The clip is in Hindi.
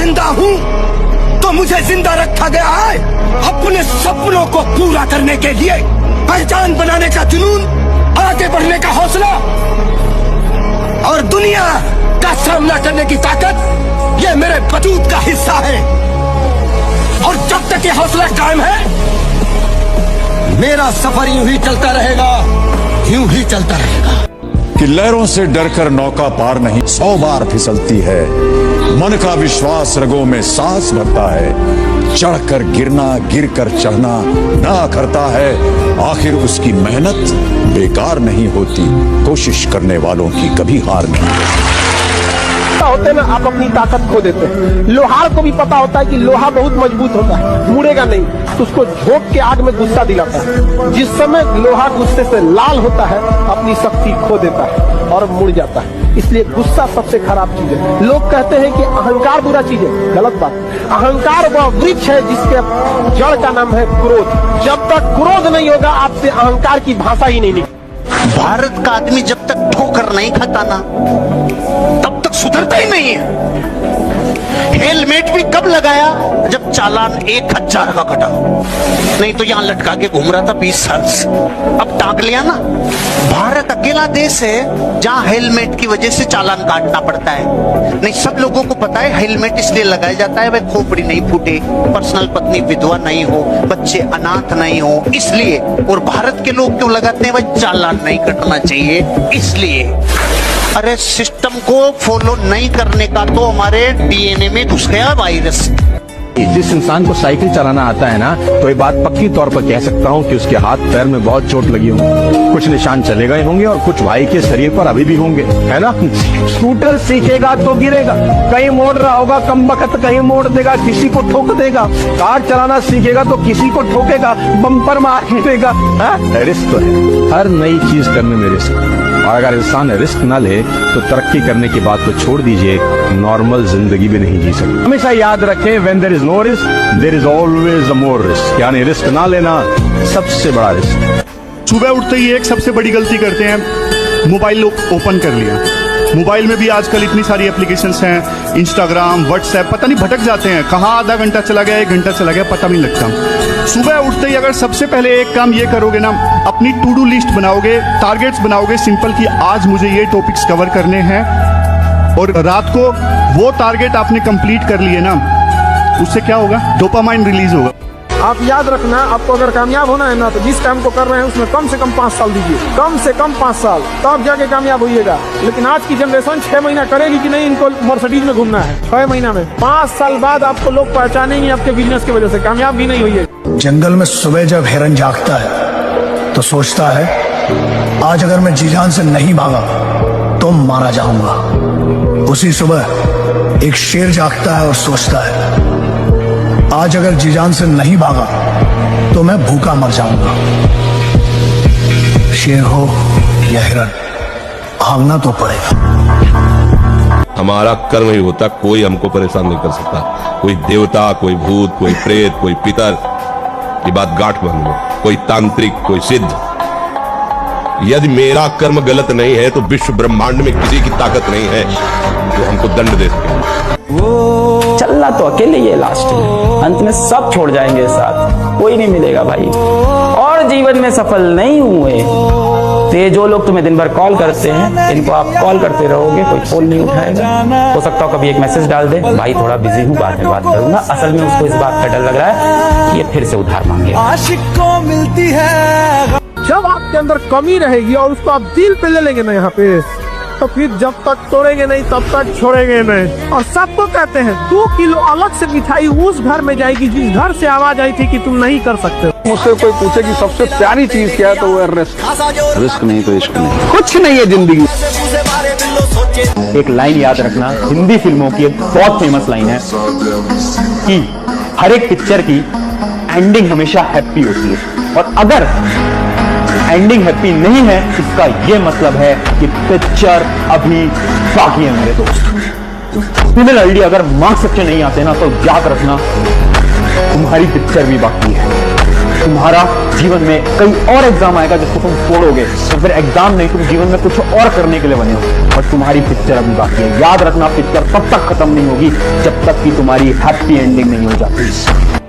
जिंदा हूँ तो मुझे जिंदा रखा गया है अपने सपनों को पूरा करने के लिए, पहचान बनाने का जुनून, आगे बढ़ने का हौसला और दुनिया का सामना करने की ताकत, ये मेरे वजूद का हिस्सा है। और जब तक ये हौसला कायम है, मेरा सफर यूं ही चलता रहेगा, यूं ही चलता रहेगा। कि लहरों से डरकर नौका पार नहीं 100 बार फिसलती है, मन का विश्वास रगों में सांस भरता है, चढ़कर गिरना गिरकर चढ़ना ना करता है, आखिर उसकी मेहनत बेकार नहीं होती, कोशिश करने वालों की कभी हार नहीं होते ना, आप अपनी ताकत खो देते हैं। लोहार को भी पता होता है कि लोहा बहुत मजबूत होता है, मुड़ेगा नहीं, तो उसको झोंक के आग में गुस्सा दिलाता है। जिस समय लोहा गुस्से से लाल होता है, अपनी शक्ति खो देता है और मुड़ जाता है। इसलिए गुस्सा सबसे खराब चीज है। लोग कहते हैं कि अहंकार बुरा चीज है, गलत बात। अहंकार वह वृक्ष है जिसके जड़ का नाम है क्रोध। जब तक क्रोध नहीं होगा, आपसे अहंकार की भाषा ही नहीं निकलेगी। भारत का आदमी जब तक ठोकर नहीं खाता ना, तब तक सुधरता ही नहीं है। हेलमेट भी कब लगाया? जब चालान 1000 का कटा, नहीं तो यहां लटका के घूम रहा था 20 साल से, अब टांग लिया ना। भारत अकेला देश है जहां हेलमेट की वजह से चालान काटना पड़ता है। नहीं, सब लोगों को पता है हेलमेट इसलिए लगाया जाता है, भाई खोपड़ी नहीं फूटे, पर्सनल पत्नी विधवा नहीं हो, बच्चे अनाथ नहीं हो, इसलिए। और भारत के लोग क्यों लगाते हैं? भाई चालान नहीं कटना चाहिए, इसलिए। अरे सिस्टम को फॉलो नहीं करने का तो हमारे डीएनए में घुस गया वायरस। जिस इंसान को साइकिल चलाना आता है ना, तो ये बात पक्की तौर पर कह सकता हूँ कि उसके हाथ पैर में बहुत चोट लगी होंगी, कुछ निशान चले गए होंगे और कुछ भाई के शरीर पर अभी भी होंगे, है ना। स्कूटर सीखेगा तो गिरेगा, कहीं मोड़ रहा होगा कमबख्त, कहीं मोड़ देगा, किसी को ठोक देगा। कार चलाना सीखेगा तो किसी को ठोकेगा, बम्पर मार देगा। रिस्क तो है, हर नई चीज करने में रिस्क। और अगर इंसान रिस्क न ले तो तरक्की करने की बात तो छोड़ दीजिए, नॉर्मल जिंदगी भी नहीं जी सकते। हमेशा याद रखें, when there is no risk there is always a more risk. यानी रिस्क ना लेना सबसे बड़ा रिस्क। सुबह उठते ही एक सबसे बड़ी गलती करते हैं, मोबाइल ओपन कर लिया। मोबाइल में भी आजकल इतनी सारी एप्लीकेशंस हैं, इंस्टाग्राम, व्हाट्सएप, पता नहीं भटक जाते हैं, कहाँ आधा घंटा चला गया, 1 घंटा चला गया, पता नहीं लगता। सुबह उठते ही अगर सबसे पहले एक काम ये करोगे ना, अपनी टू डू लिस्ट बनाओगे, टारगेट्स बनाओगे सिंपल कि आज मुझे ये टॉपिक्स कवर करने हैं, और रात को वो टारगेट आपने कंप्लीट कर लिए ना, उससे क्या होगा? डोपामाइन रिलीज होगा। आप याद रखना, आपको अगर कामयाब होना है ना, तो जिस काम को कर रहे हैं उसमें कम से कम 5 साल दीजिए, कम से कम 5 साल, तब जाके कामयाब होइएगा। लेकिन आज की जनरेशन 6 महीना करेगी कि नहीं, इनको मर्सिडीज में घूमना है 6 महीना में। 5 साल बाद आपको लोग पहचानेंगे आपके बिजनेस की वजह से, कामयाब भी नहीं होइएगा। जंगल में सुबह जब हिरन जागता है तो सोचता है, आज अगर मैं जी जान से नहीं भागा तो मारा जाऊंगा। उसी सुबह एक शेर जागता है और सोचता है, आज अगर जी जान से नहीं भागा तो मैं भूखा मर जाऊंगा। शेर हो या हिरन, भागना तो पड़ेगा। हमारा कर्म ही होता, कोई हमको परेशान नहीं कर सकता। कोई देवता, कोई भूत, कोई प्रेत, कोई पितर, ये बात गांठ बांध लो, कोई तांत्रिक, कोई सिद्ध। यदि मेरा कर्म गलत नहीं है तो विश्व ब्रह्मांड में किसी की ताकत नहीं है जो हमको दंड दे सके। चलना तो अकेले ही है, लास्ट में अंत में सब छोड़ जाएंगे साथ, कोई नहीं मिलेगा भाई। और जीवन में सफल नहीं हुए तो ये जो लोग तुम्हें दिन भर कॉल करते हैं, इनको आप कॉल करते रहोगे, कोई फोन नहीं उठाएगा। हो सकता हो कभी एक मैसेज डाल दे, भाई थोड़ा बिजी हूँ, बाद में बात करूंगा। असल में उसको इस बात का डर लग रहा है कि ये फिर से उधार मांगे। आशिक को मिलती है जब आपके अंदर कमी रहेगी और उसको आप दिल पे ले लेंगे ना यहाँ पे, तो फिर जब तक तोड़ेंगे नहीं तब तक छोड़ेंगे नहीं। और सबको कहते हैं 2 किलो अलग से मिठाई उस घर में जाएगी जिस घर से आवाज आई थी कि तुम नहीं कर सकते। मुझसे कोई पूछे कि सबसे प्यारी चीज क्या है, तो वो है रिस्क। रिस्क नहीं तो इश्क नहीं, कुछ नहीं है जिंदगी। एक लाइन याद रखना, हिंदी फिल्मों की एक बहुत फेमस लाइन है कि हर एक पिक्चर की एंडिंग हमेशा हैप्पी होती है, और अगर एंडिंग हैप्पी नहीं है, इसका यह मतलब है कि पिक्चर अभी बाकी है मेरे दोस्त। फीमेल आईडी अगर मार्क्स अच्छे नहीं आते ना, तो याद रखना तुम्हारी पिक्चर भी बाकी है। तुम्हारा जीवन में कई और एग्जाम आएगा जिसको तुम छोड़ोगे, तो फिर एग्जाम नहीं, तुम जीवन में कुछ और करने के लिए बने हो। और तुम्हारी पिक्चर अभी बाकी है। याद रखना, पिक्चर तब तक खत्म नहीं होगी जब तक कि तुम्हारी हैप्पी एंडिंग नहीं हो जाती।